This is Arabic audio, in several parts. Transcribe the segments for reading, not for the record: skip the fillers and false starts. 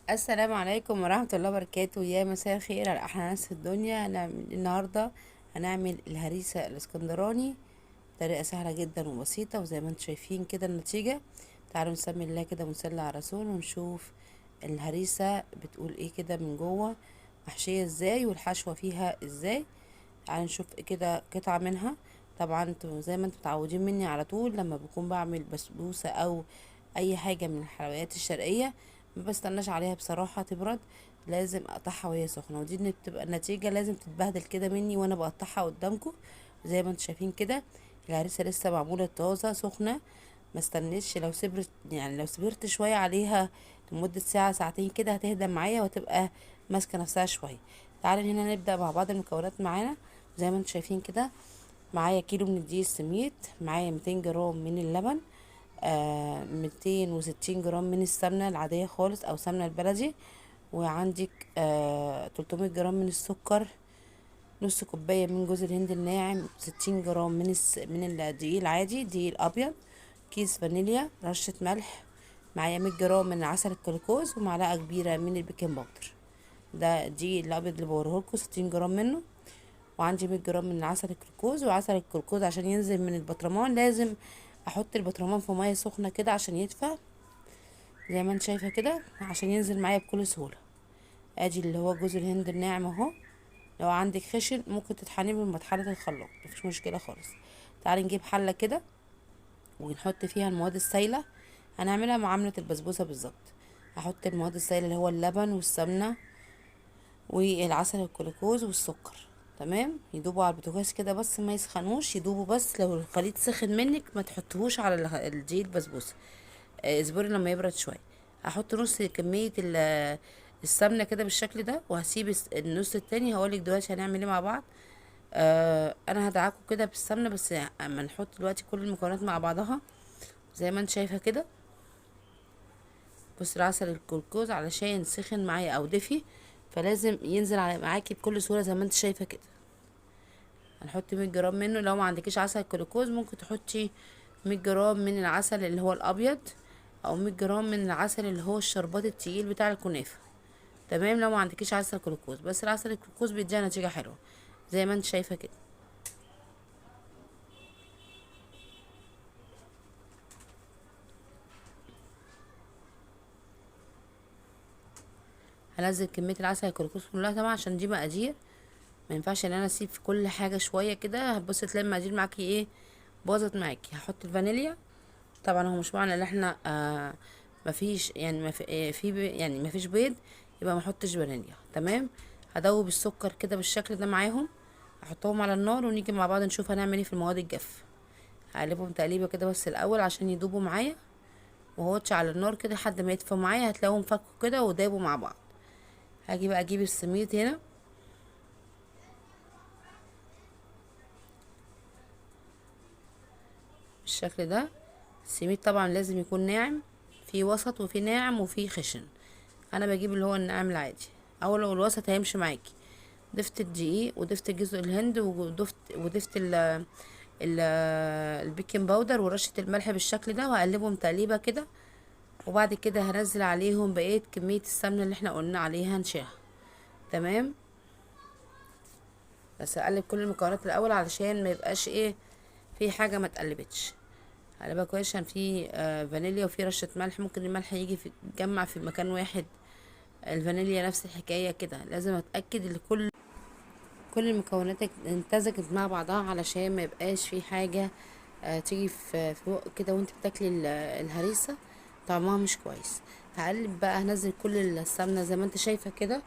السلام عليكم ورحمة الله وبركاته. يا مساء الخير على أحلى ناس في الدنيا. النهاردة هنعمل الهريسة الاسكندراني بطريقة سهلة جدا وبسيطة، وزي ما انتم شايفين كده النتيجة. تعالوا نسمي الله كده ونصلي على رسول ونشوف الهريسة بتقول ايه كده من جوه، محشية ازاي والحشوة فيها ازاي. تعالوا نشوف كده قطعة منها. طبعا انتوا زي ما انتم متعودين مني على طول لما بكون بعمل بسبوسة او اي حاجة من الحلويات الشرقية، ما بستناش عليها بصراحة تبرد، لازم اقطعها وهي سخنة، ودي بتبقى النتيجة لازم تتبهدل كده مني وانا بقطعها قدامكم. زي ما انتم شايفين كده الهريسة لسه معمولة طازة سخنة، ما استنيتش. لو صبرت يعني لو صبرت شوية عليها لمدة ساعة ساعتين كده هتهدى معايا وتبقى ماسكة نفسها شوية. تعالوا هنا نبدأ مع بعض المكونات معانا. زي ما انتم شايفين كده معايا كيلو من الدقيق السميد، معايا 200 جرام من اللبن، 260 جرام من السمنة العادية خالص او سمنة البلدي، وعندك 300 جرام من السكر، نص كوباية من جوز الهند الناعم، 60 جرام من الدقيق العادي الدقيق الابيض، كيس فانيليا، رشة ملح، معايا 100 جرام من عسل الكلوكوز، ومعلقة كبيرة من البيكنج باودر. ده الدقيق الابيض اللي بوريهولكوا 60 جرام منه. وعندي 100 جرام من عسل الكلوكوز، وعسل الكلوكوز عشان ينزل من البطرمان لازم احط البطرمان في ميه سخنه كده عشان يدفى، زي ما انت شايفه كده عشان ينزل معايا بكل سهوله. ادي اللي هو جوز الهند الناعم اهو. لو عندك خشن ممكن تطحنيه من مطحنه الخلاط، مفيش مشكله خالص. تعالي نجيب حله كده ونحط فيها المواد السايله، هنعملها معامله البسبوسه بالظبط. هحط المواد السايله اللي هو اللبن والسمنه والعسل الجلوكوز والسكر، تمام. يدوبوا على البوتاجاز كده بس ما يسخنوش، يدوبوا بس. لو الخليط سخن منك ما تحطهوش على الدقيق البسبوسه، اصبري لما يبرد شويه. هحط نص كميه السمنه كده بالشكل ده، وهسيب النص التاني هقولك دلوقتي هنعمل ايه مع بعض. انا هدعكه كده بالسمنه بس، اما نحط دلوقتي كل المكونات مع بعضها زي ما انت شايفه كده. بص العسل الجلوكوز علشان سخن معايا او دفي فلازم ينزل معاكي بكل سهوله زي ما انت شايفه كده. هنحط 100 جرام منه. لو ما عندكيش عسل جلوكوز ممكن تحطي 100 جرام من العسل اللي هو الابيض، او 100 جرام من العسل اللي هو الشربات التقيل بتاع الكنافه، تمام. لو ما عندكيش عسل جلوكوز، بس العسل الجلوكوز بيديها نتيجه حلوه زي ما انت شايفه كده. هنزل كميه العسل الجلوكوز كلها طبعا عشان دي مقادير، ما ينفعش ان انا اسيب في كل حاجه شويه كده، هتبصي تلاقي المقادير معاكي ايه، باظت معاكي. هحط الفانيليا. طبعا هو مش معنى ان احنا مفيش يعني يعني مفيش بيض يبقى ما احطش فانيليا، تمام. هدوب السكر كده بالشكل ده معاهم، احطهم على النار ونيجي مع بعض نشوف هنعمل ايه في المواد الجافه. هقلبهم تقليبه كده بس الاول عشان يدوبوا معايا، وهوتش على النار كده لحد ما يدفوا معايا، هتلاقيهم فكوا كده ودابوا مع بعض. هاجي بقى اجيب السميد هنا بالشكل ده. السميد طبعا لازم يكون ناعم، في وسط وفي ناعم وفي خشن. انا بجيب اللي هو الناعم العادي، او لو الوسط هيمشي معاكي. ضفت الدقيق وضفت جوز الهند وضفت ال البيكنج باودر ورشة الملح بالشكل ده، وهقلبهم تقليبة كده. وبعد كده هنزل عليهم بقية كمية السمنة اللي احنا قلنا عليها نشاها، تمام. بس اقلب كل المكونات الاول علشان ما يبقاش ايه في حاجة ما اتقلبتش. هقلبها كويس عشان في فانيليا وفي رشة ملح، ممكن الملح يجي في يتجمع في مكان واحد. الفانيليا نفس الحكاية كده، لازم اتأكد ان كل المكونات امتزجت مع بعضها علشان ما يبقاش في حاجة تيجي في بق كده وانت بتاكلي الهريسة طعمها مش كويس. هقلب بقى، هنزل كل السمنة زي ما انت شايفة كده.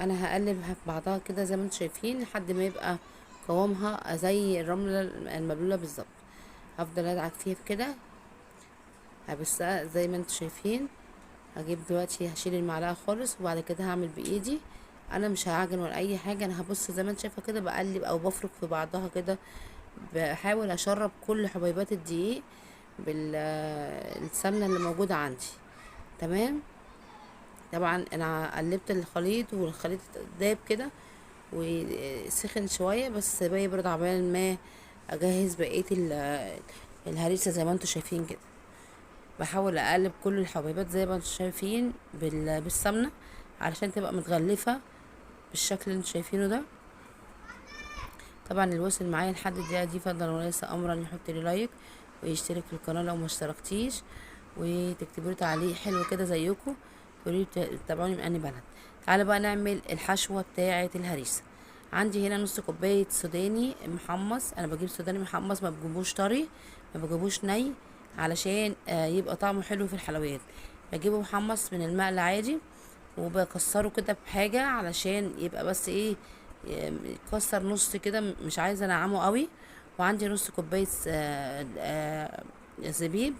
انا هقلبها في بعضها كده زي ما انتم شايفين لحد ما يبقى قوامها زي الرملة المبلولة بالظبط. هفضل ادعك فيها كده هبسها زي ما انتم شايفين. هجيب دلوقتي هشيل المعلقة خالص وبعد كده هعمل بايدي. انا مش هعجن ولا اي حاجة، انا هبص زي ما انت شايفة كده بقلب او بفرك في بعضها كده، بحاول اشرب كل حبيبات الدقيق بالسمنة اللي موجودة عندي، تمام. طبعا انا قلبت الخليط والخليط داب كده وسخن شوية، بس بقى يبرد عبال ما اجهز بقية الهريسة زي ما انتوا شايفين كده. بحاول اقلب كل الحبيبات زي ما انتم شايفين بالسمنه علشان تبقى متغلفه بالشكل اللي انتم شايفينه ده. طبعا اللي وصل معايا لحد الدقيقه دي فضلا وليس امرا يحط لي لايك ويشترك في القناه لو ما اشتركتيش، وتكتبوا لي تعليق حلو كده زيكم تقولوا لي تتابعوني من انهي بلد. تعالى بقى نعمل الحشوه بتاعه الهريسه. عندي هنا نص كوبايه سوداني محمص. انا بجيب سوداني محمص، ما بجيبوش طري، ما بجيبوش ني، علشان يبقى طعمه حلو في الحلويات. بجيبه محمص من المقلى عادي، وبكسره كده بحاجه علشان يبقى بس ايه، يتكسر نص كده، مش عايزه انعمه قوي. وعندي نص كوبايه زبيب،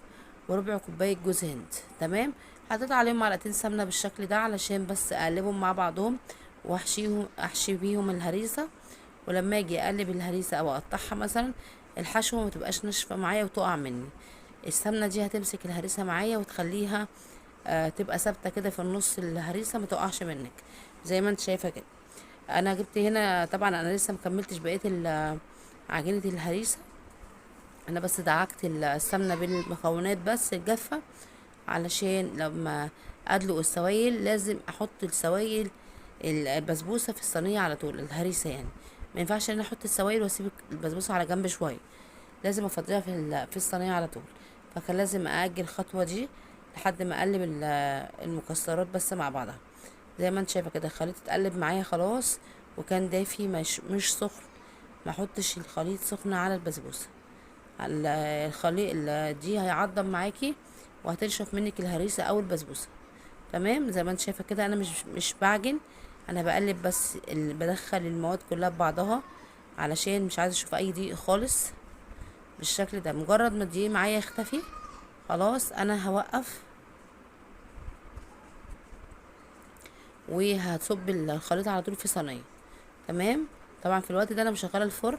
وربع كوبايه جوز هند. تمام. حطيت عليهم معلقتين سمنه بالشكل ده علشان بس اقلبهم مع بعضهم، احشي بيهم الهريسه. ولما اجي اقلب الهريسه او اقطعها مثلا، الحشوه ما تبقاش ناشفه معايا وتقع مني. السمنه دي هتمسك الهريسه معايا وتخليها تبقى ثابته كده في النص، الهريسه ما تقعش منك زي ما انت شايفه كده. انا جبت هنا، طبعا انا لسه مكملتش بقيه عجينه الهريسه. انا بس دعكت السمنه بالمكونات بس الجافه، علشان لما ادلق السوائل لازم احط السوائل البسبوسه في الصينيه على طول، الهريسه يعني. ما ينفعش ان انا احط السوائل واسيب البسبوسه على جنب شويه، لازم افضيها في الصينيه على طول. فكان لازم اجل الخطوه دي لحد ما اقلب المكسرات بس مع بعضها. زي ما انت شايفه كده الخليط اتقلب معايا خلاص، وكان دافي مش سخن. ما احطش الخليط سخن على البسبوسه. الخليط دي هيعضم معاكي وهتنشف منك الهريسه او البسبوسه. تمام. زي ما انت شايفه كده انا مش بعجن، انا بقلب بس بدخل المواد كلها ببعضها علشان مش عايزه اشوف اي دقيق خالص. بالشكل ده مجرد ما الدقيق معايا يختفي خلاص انا هوقف، وهتصب الخليط على طول في صينيه. تمام. طبعا في الوقت ده انا مشغله الفرن.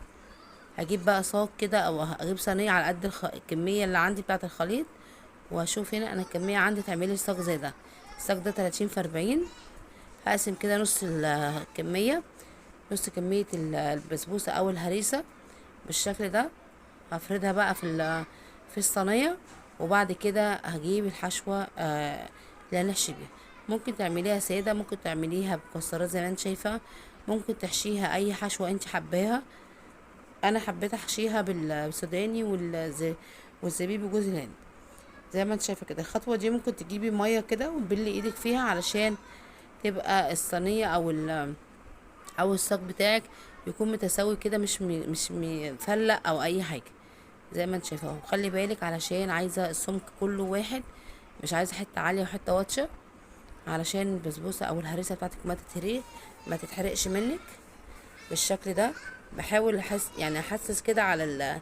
هجيب بقى صاج كده او اجيب صينيه على قد الكميه اللي عندي بتاعه الخليط، وهشوف هنا انا الكميه عندي تعملي صاج زي ده. الصاج ده 30 في 40. هقسم كده نص الكميه، نص كميه البسبوسه او الهريسه بالشكل ده. هفردها بقى في الصينيه، وبعد كده هجيب الحشوه اللي هنحشي بيها. ممكن تعمليها ساده، ممكن تعمليها بمكسرات زي ما انت شايفه، ممكن تحشيها اي حشوه انت حباها. انا حبيت احشيها بالسوداني والزبيب وجوز الهند. زي ما انت شايفه كده الخطوه دي ممكن تجيبي ميه كده وتبلي ايدك فيها علشان تبقى الصينيه او الصاج بتاعك يكون متساوي كده، مش مفلق او اي حاجه. زي ما انت شايفه اهو. خلي بالك علشان عايزه السمك كله واحد، مش عايزه حته عاليه وحته واطيه، علشان البسبوسه او الهريسه بتاعتك ما تتحرقش منك بالشكل ده. بحاول يعني احسس كده على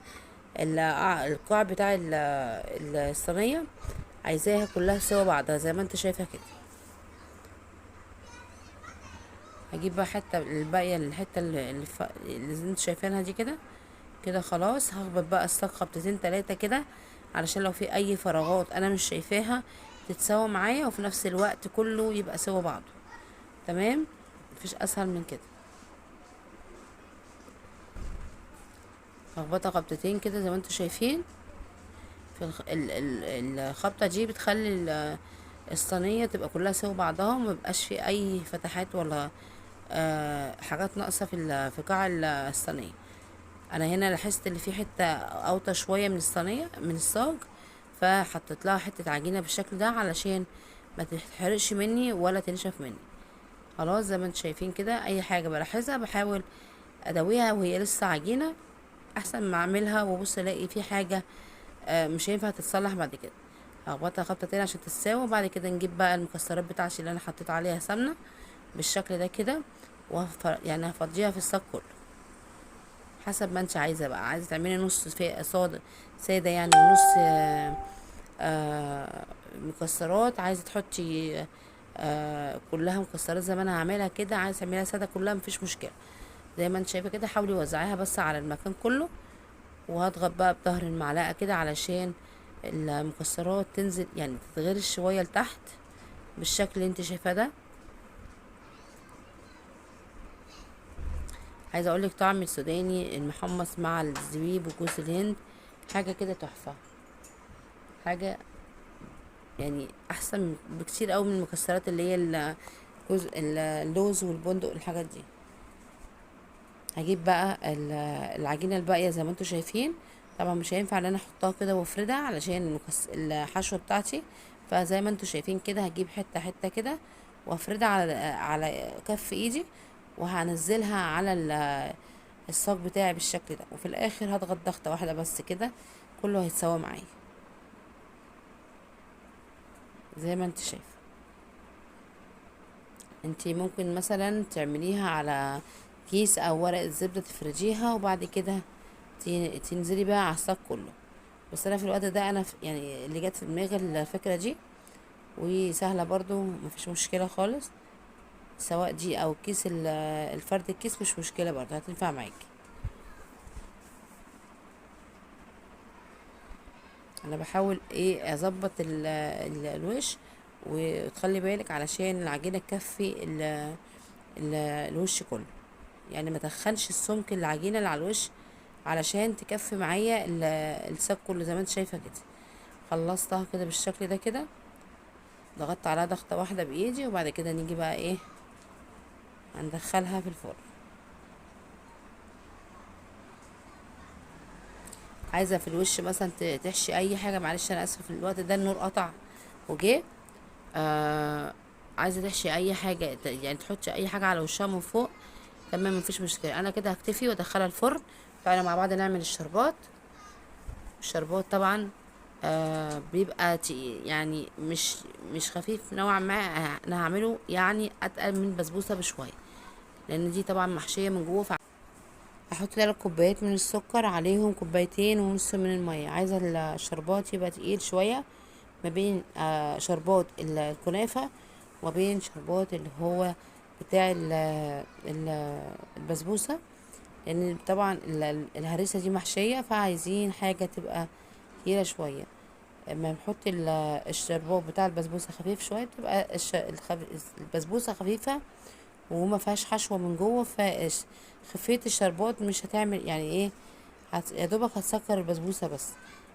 القاع بتاع الصينيه، عايزاها كلها سوا بعضها زي ما انت شايفه كده. هجيب بقى حته الباقيه، الحته اللي انت شايفينها دي كده كده خلاص. هخبط بقى الصاج خبطتين 3 كده علشان لو في اي فراغات انا مش شايفاها تتساوى معايا، وفي نفس الوقت كله يبقى سوا بعضه. تمام. مفيش اسهل من كده. هخبطها خبطتين كده زي ما انتوا شايفين. في الخبطه دي بتخلي الصينيه تبقى كلها سوا بعضها، وميبقاش في اي فتحات ولا حاجات ناقصه في قاع الصينيه. انا هنا لاحظت ان في حته اوطى شويه من الصينيه من الصاج، فحطيت لها حته عجينه بالشكل ده علشان ما تتحرقش مني ولا تنشف مني. خلاص. زي ما انتم شايفين كده اي حاجه بلاحظها بحاول ادويها وهي لسه عجينه، احسن ما اعملها وبص الاقي في حاجه مش هينفع تتصلح بعد كده. هخبطها خبطتين عشان تتساوي، وبعد كده نجيب بقى المكسرات بتاعتي اللي انا حطيت عليها سمنه بالشكل ده كده، يعني هفضيها في الصاج كله حسب ما انت عايزه. بقى عايزه تعملي نص في ساده يعني نص مكسرات، عايزه تحطي كلها مكسرات زي ما انا هعملها كده، عايزه تعمليها ساده كلها مفيش مشكله. زي ما انت شايفه كده حاولي وزعيها بس على المكان كله، وهضغط بقى بظهر المعلقه كده علشان المكسرات تنزل يعني تتغرس شويه لتحت بالشكل اللي انت شايفاه ده. عايزه اقولك طعم السوداني المحمص مع الزبيب وجوز الهند حاجه كده تحفه، حاجه يعني احسن بكتير قوي من المكسرات اللي هي اللوز والبندق الحاجات دي. هجيب بقى العجينه الباقيه زي ما انتم شايفين. طبعا مش هينفع ان انا احطها كده وافردها علشان الحشوه بتاعتي. فزي ما انتم شايفين كده هجيب حته حته كده وافردها على كف ايدي، وهنزلها على الصاج بتاعي بالشكل ده، وفي الاخر هضغط ضغطه واحده بس كده كله هيتساوى معايا زي ما انت شايفه. انتي ممكن مثلا تعمليها على كيس او ورق الزبدة تفرجيها، وبعد كده تنزلي بقى على الصاج كله. بس انا في الوقت ده انا يعني اللي جت في دماغي الفكرة دي، وسهلة برضو مفيش مشكلة خالص. سواء دي او كيس الفرد الكيس مش مشكلة برضو هتنفع معاكي. انا بحاول ايه اظبط الوش، وتخلي بالك علشان العجينة تكفي الوش كله. يعني ما تخنش السمك العجينه اللي على الوش علشان تكفي معايا الساق كله زي ما انت شايفه كده. خلصتها كده بالشكل ده كده، ضغطت عليها ضغطه واحده بايدي، وبعد كده نيجي بقى ايه هندخلها في الفرن. عايزه في الوش مثلا تحشي اي حاجه، معلش انا اسفه في الوقت ده النور قطع وجه. عايزه تحشي اي حاجه يعني تحطي اي حاجه على وشها من فوق، تمام مفيش مشكله. انا كده هكتفي وادخلها الفرن. تعالى مع بعض نعمل الشربات. الشربات طبعا بيبقى يعني مش خفيف نوعا ما. انا هعمله يعني اتقل من البسبوسه بشويه، لان دي طبعا محشيه من جوه. هحط 3 كوبايات من السكر، عليهم كوبايتين ونص من الميه. عايزه الشربات يبقى تقيل شويه، ما بين شربات الكنافه وما بين شربات اللي هو بتاع البسبوسه، لان طبعا الهريسه دي محشيه، فعايزين حاجه تبقى تقيله شويه. اما نحط الشربات بتاع البسبوسه خفيف شويه، بتبقى البسبوسه خفيفه وما فيهاش حشوه من جوه. فخفيه الشربات مش هتعمل يعني ايه، يا دوبك هتسكر البسبوسه بس.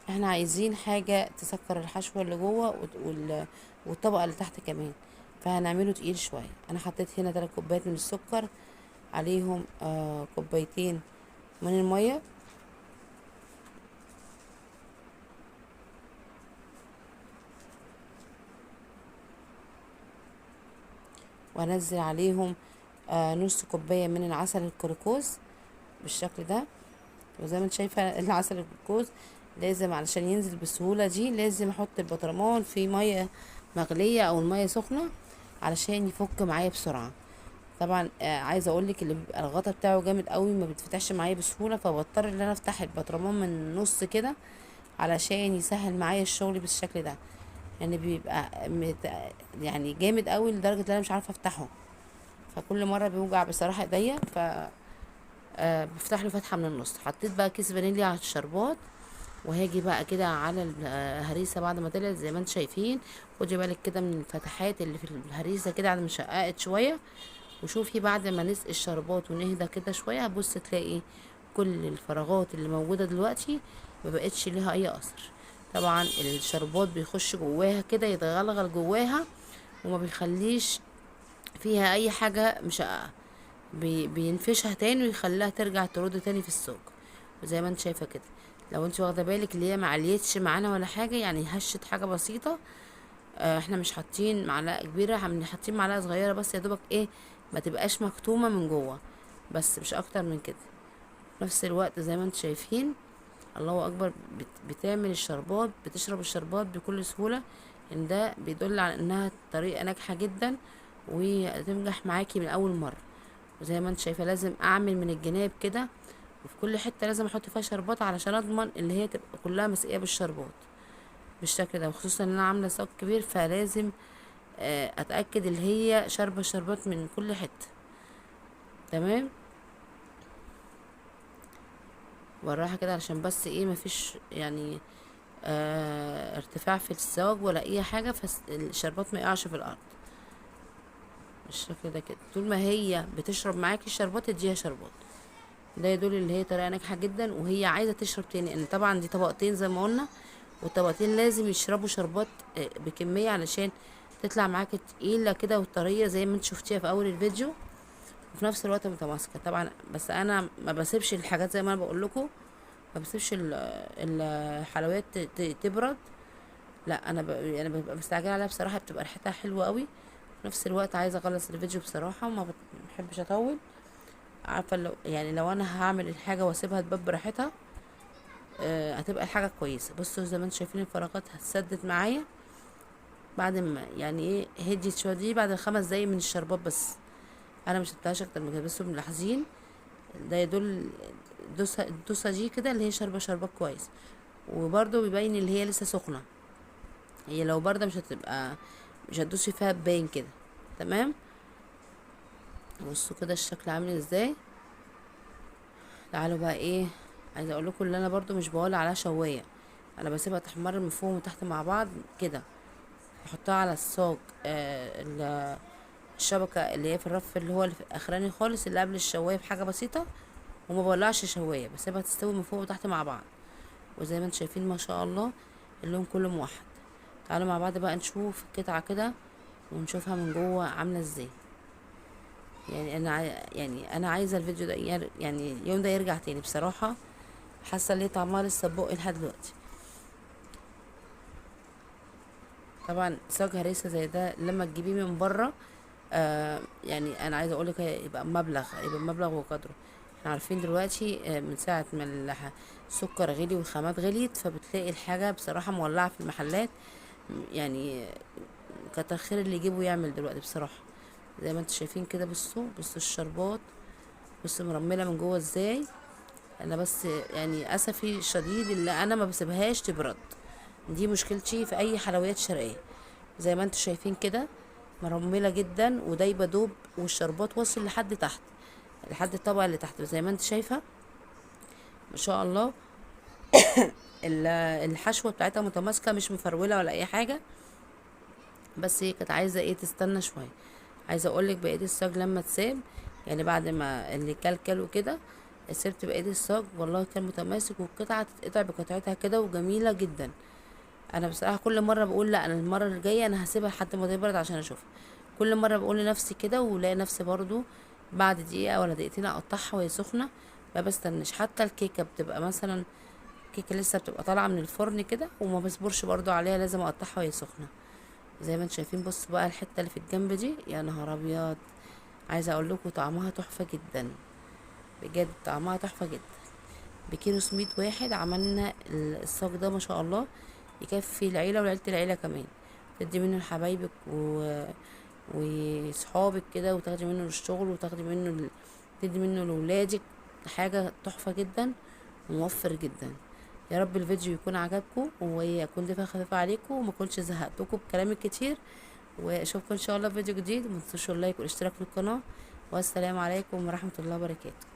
احنا عايزين حاجه تسكر الحشوه اللي جوه والطبقه اللي تحت كمان، فهنعمله تقيل شويه. انا حطيت هنا 3 كوبايات من السكر، عليهم كوبايتين من الميه، وهنزل عليهم نص كوباية من العسل الكركوز بالشكل ده. وزي ما انت شايفة العسل الكركوز لازم علشان ينزل بسهولة دي لازم احط البطرمان في مية مغلية او المية سخنة علشان يفك معايا بسرعة. طبعا عايزه اقولك اللي بيبقى الغطا بتاعه جامد قوي ما بيتفتحش معايا بسهوله، فبضطر ان انا افتح البطرمان من النص كده علشان يسهل معايا الشغل بالشكل ده. يعني بيبقى يعني جامد قوي لدرجه ان انا مش عارفه افتحه، فكل مره بيوجع بصراحه ايديا. بفتح له فتحه من النص. حطيت بقى كيس فانيليا على الشربات، وهاجي بقى كده على الهريسه بعد ما طلعت زي ما انتم شايفين. خدي بالك كده من الفتحات اللي في الهريسه كده بعد ما شققت شويه، وشوفي بعد ما نسقي الشربات ونهدى كده شويه هتبص تلاقي كل الفراغات اللي موجوده دلوقتي ما بقتش ليها اي اثر. طبعا الشربات بيخش جواها كده يتغلغل جواها، وما بيخليش فيها اي حاجه مشققه، بينفشها تاني ويخليها ترجع ترد تاني في السوق. وزي ما انت شايفه كده، لو انت واخده بالك اللي هي معليتش معانا ولا حاجه، يعني هشت حاجه بسيطه. احنا مش حاطين معلقه كبيره، احنا حاطين معلقه صغيره بس يا دوبك ايه ما تبقاش مكتومه من جوه، بس مش اكتر من كده. في نفس الوقت زي ما انت شايفين الله اكبر بتعمل الشربات، بتشرب الشربات بكل سهوله. ان ده بيدل على انها طريقه ناجحه جدا وهتنجح معاكي من اول مره. وزي ما انت شايفه لازم اعمل من الجناب كده، وفي كل حته لازم احط فيها شربات علشان اضمن اللي هي تبقى كلها مسقيه بالشربات بالشكل ده. وخصوصا ان انا عامله صاج كبير فلازم اتاكد اللي هي شاربه شربات من كل حته. تمام، بالراحه كده علشان بس ايه مفيش يعني ارتفاع في الصاج ولا اي حاجه، فالشربات ما يقعش في الارض بالشكل ده كده. طول ما هي بتشرب معاكي الشربات اديها شربات، ده يدل ان هي طريقه ناجحه جدا وهي عايزه تشرب تاني. ان طبعا دي طبقتين زي ما قلنا، والطبقتين لازم يشربوا شربات بكمية علشان تطلع معاكي تقيلة كده وطرية زي ما انت شفتيها في اول الفيديو، وفي نفس الوقت متماسكة طبعا. بس انا ما بسيبش الحاجات زي ما انا بقول لكم، ما بسيبش الحلويات تبرد. لا انا يعني ببقى مستعجله عليها بصراحه، بتبقى ريحتها حلوه قوي. في نفس الوقت عايزه اخلص الفيديو بصراحه وما بحبش اطول. عارفه لو يعني لو انا هعمل الحاجه واسيبها تبان براحتها هتبقى الحاجه كويسه. بصوا زي ما انتم شايفين الفراغات هتسدد معايا بعد ما يعني ايه هديت شويه، دي بعد 5 دقايق من الشربات بس. انا مش هبتهاش اكتر من كده. بس ملاحظين ده يدل الدوسه دي كده اللي هي شربات كويس، وبرده بيبين اللي هي لسه سخنه. هي لو باردة مش هتدوسي فيها باين كده. تمام. بصوا كده الشكل عامل ازاي. تعالوا بقى ايه، عايزه اقول لكم اللي انا برضو مش بولع عليها شوايه، انا بسيبها تحمر من فوق وتحت مع بعض كده. بحطها على الصاج الشبكه اللي هي في الرف اللي هو اللي في الاخراني خالص اللي قبل الشوايه بحاجه بسيطه، وما بولعش شوايه، بسيبها تستوي من فوق وتحت مع بعض. وزي ما انتم شايفين ما شاء الله اللون كله موحد. تعالوا مع بعض بقى نشوف القطعه كده ونشوفها من جوه عامله ازاي. يعني انا عايزه الفيديو ده يعني اليوم ده يرجع تاني بصراحه. حاسه ليه طعمها لسه بقي لحد دلوقتي. طبعا صاج هريسه زي ده لما تجيبيه من بره يعني انا عايزه اقول لك يبقى مبلغ وقدره. احنا عارفين دلوقتي من ساعه ما السكر غلي والخامات غليت، فبتلاقي الحاجه بصراحه مولعه في المحلات. يعني كتر خير اللي يجيبه يعمل دلوقتي بصراحه. زي ما انتم شايفين كده، بصوا الشربات، بصوا مرمله من جوه ازاي. انا بس يعني اسفي الشديد اللي انا ما بسيبهاش تبرد، دي مشكلتي في اي حلويات شرقيه. زي ما انتم شايفين كده مرمله جدا ودايبه دوب، والشربات واصل لحد تحت، لحد الطبقه اللي تحت زي ما انت شايفه ما شاء الله. الحشوه بتاعتها متماسكه مش مفروله ولا اي حاجه، بس هي كانت عايزه ايه تستنى شويه. عايزه اقولك بقيه الصاج لما تساب يعني بعد ما اللي كلكل وكده سبت بقيه الصاج، والله كان متماسك والقطعه تتقطع بقطعتها كده وجميله جدا. انا بصراحه كل مره بقول لا انا المره الجايه انا هسيبها لحد ما تبرد عشان اشوفها. كل مره بقول لنفسي كده ولاقي نفسي برضو بعد دقيقه ولا دقيقتين اقطعها وهي سخنه. ما بستنش حتى الكيكه بتبقى مثلا كيكه لسه بتبقى طالعه من الفرن كده وما بصبرش برضو عليها، لازم اقطعها وهي سخنه. زي ما انتم شايفين بصوا بقى الحته اللي في الجنب دي يا نهار ابيض، عايزه اقول لكم طعمها تحفه جدا، بجد طعمها تحفه جدا. بكيلو سميد واحد عملنا الصاج ده ما شاء الله يكفي العيله ولعيله العيله كمان. تدي منه لحبايبك وصحابك كده، وتاخدي منه للشغل وتاخدي منه تدي منه لولادك. حاجه تحفه جدا وموفر جدا. يا رب الفيديو يكون عجبكم ويكون دفع خفيف عليكم وما كنتش زهقتكم بكلام كتير. واشوفكم ان شاء الله في فيديو جديد. ما تنسوش اللايك والاشتراك في القناه. والسلام عليكم ورحمه الله وبركاته.